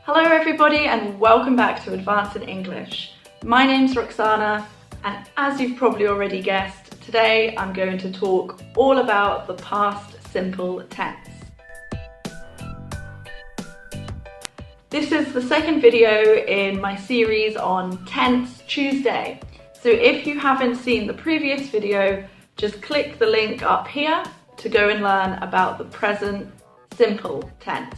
Hello everybody and welcome back to Advanced in English. My name's Roxana and as you've probably already guessed, today I'm going to talk all about the past simple tense. This is the second video in my series on Tense Tuesday. So if you haven't seen the previous video, just click the link up here to go and learn about the present simple tense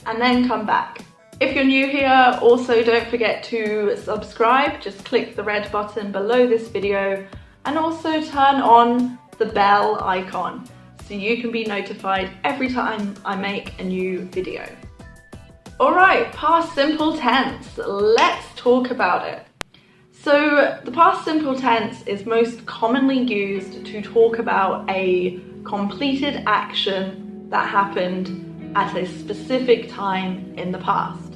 and then come back. If you're new here, also don't forget to subscribe. Just click the red button below this video and also turn on the bell icon so you can be notified every time I make a new video. Alright, past simple tense. Let's talk about it. So the past simple tense is most commonly used to talk about a completed action that happened at a specific time in the past.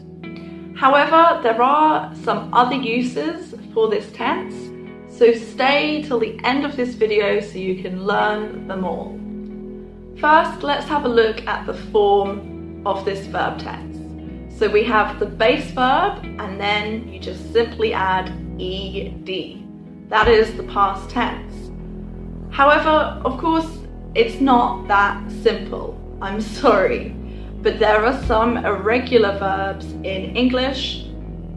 However, there are some other uses for this tense, so stay till the end of this video so you can learn them all. First, let's have a look at the form of this verb tense. So we have the base verb and then you just simply add ed. That is the past tense. However, of course, it's not that simple. I'm sorry, but there are some irregular verbs in English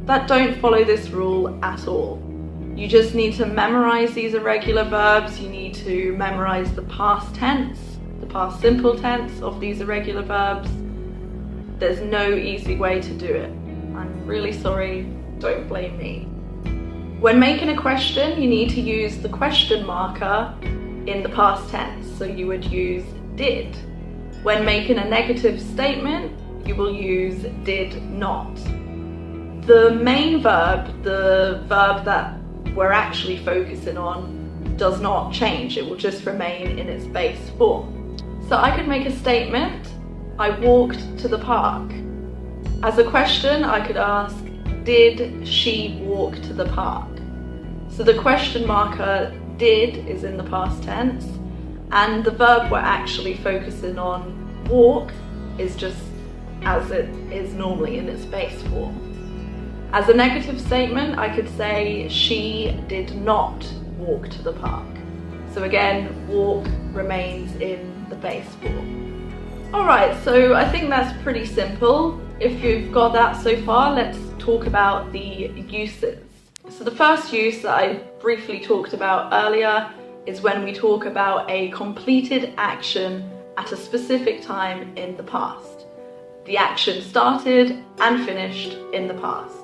that don't follow this rule at all. You just need to memorize these irregular verbs. You need to memorize the past tense, the past simple tense of these irregular verbs. There's no easy way to do it. I'm really sorry, don't blame me. When making a question, you need to use the question marker in the past tense, so you would use did. When making a negative statement, you will use did not. The main verb, the verb that we're actually focusing on, does not change. It will just remain in its base form. So I could make a statement, I walked to the park. As a question, I could ask, did she walk to the park? So the question marker did is in the past tense, and the verb we're actually focusing on, walk, is just as it is normally in its base form. As a negative statement, I could say she did not walk to the park. So again, walk remains in the base form. Alright, so I think that's pretty simple. If you've got that so far, let's talk about the uses. So the first use that I briefly talked about earlier is when we talk about a completed action at a specific time in the past. The action started and finished in the past.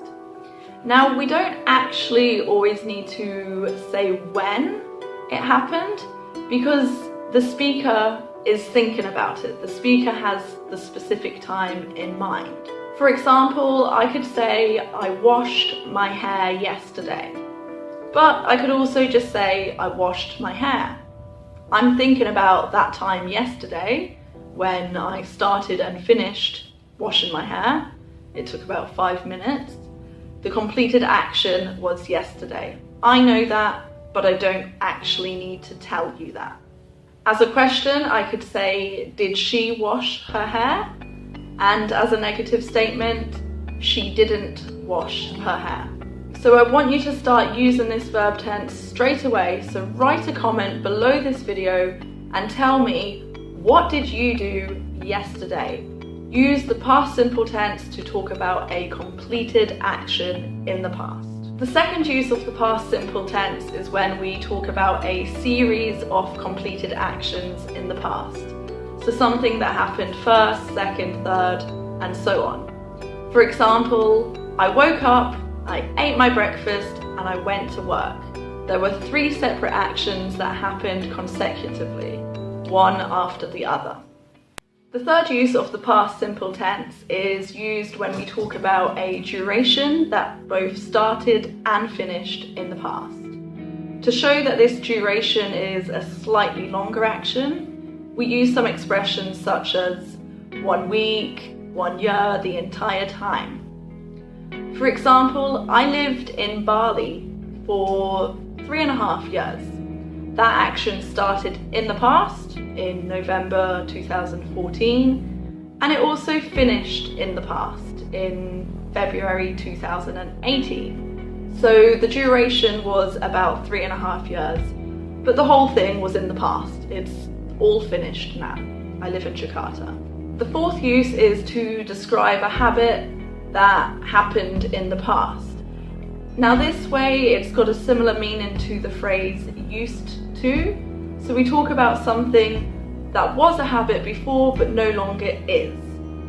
Now, we don't actually always need to say when it happened because the speaker is thinking about it. The speaker has the specific time in mind. For example, I could say, I washed my hair yesterday. But I could also just say, I washed my hair. I'm thinking about that time yesterday when I started and finished washing my hair. It took about 5 minutes. The completed action was yesterday. I know that, but I don't actually need to tell you that. As a question, I could say, did she wash her hair? And as a negative statement, she didn't wash her hair. So I want you to start using this verb tense straight away. So write a comment below this video and tell me, what did you do yesterday? Use the past simple tense to talk about a completed action in the past. The second use of the past simple tense is when we talk about a series of completed actions in the past. So something that happened first, second, third, and so on. For example, I woke up, I ate my breakfast, and I went to work. There were 3 separate actions that happened consecutively, one after the other. The third use of the past simple tense is used when we talk about a duration that both started and finished in the past. To show that this duration is a slightly longer action, we use some expressions such as 1 week, 1 year, the entire time. For example, I lived in Bali for 3.5 years. That action started in the past, in November 2014, and it also finished in the past, in February 2018. So the duration was about 3.5 years, but the whole thing was in the past. It's all finished now. I live in Jakarta. The fourth use is to describe a habit that happened in the past. Now this way it's got a similar meaning to the phrase used to. So we talk about something that was a habit before but no longer is.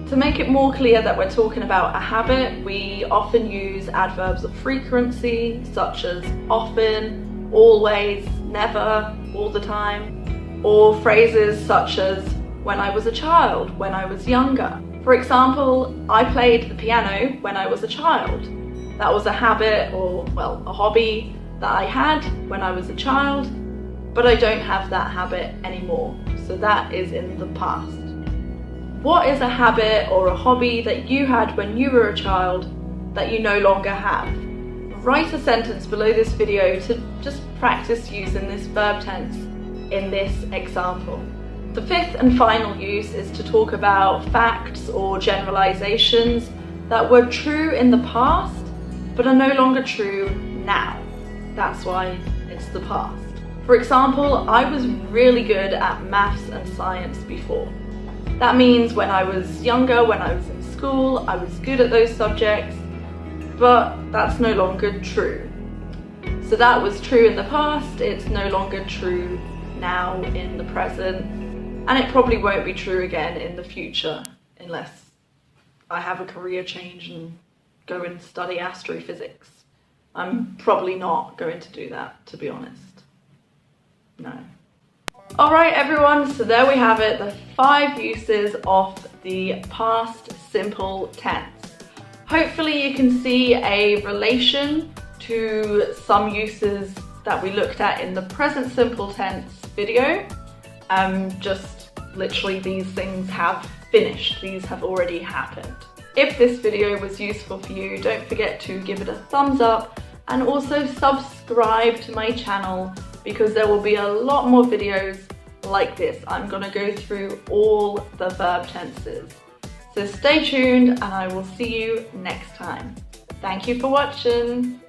To make it more clear that we're talking about a habit, we often use adverbs of frequency such as often, always, never, all the time, or phrases such as when I was a child, when I was younger. For example, I played the piano when I was a child. That was a habit, or well, a hobby that I had when I was a child, but I don't have that habit anymore. So that is in the past. What is a habit or a hobby that you had when you were a child that you no longer have? Write a sentence below this video to just practice using this verb tense in this example. The fifth and final use is to talk about facts or generalizations that were true in the past but are no longer true now. That's why it's the past. For example, I was really good at maths and science before. That means when I was younger, when I was in school, I was good at those subjects, but that's no longer true. So that was true in the past, it's no longer true now in the present, and it probably won't be true again in the future unless I have a career change and go and study astrophysics. I'm probably not going to do that, to be honest. No. Alright everyone, so there we have it, the 5 uses of the past simple tense. Hopefully you can see a relation to some uses that we looked at in the present simple tense video. Just literally these things have finished, these have already happened. If this video was useful for you, don't forget to give it a thumbs up and also subscribe to my channel because there will be a lot more videos like this. I'm going to go through all the verb tenses. So stay tuned and I will see you next time. Thank you for watching.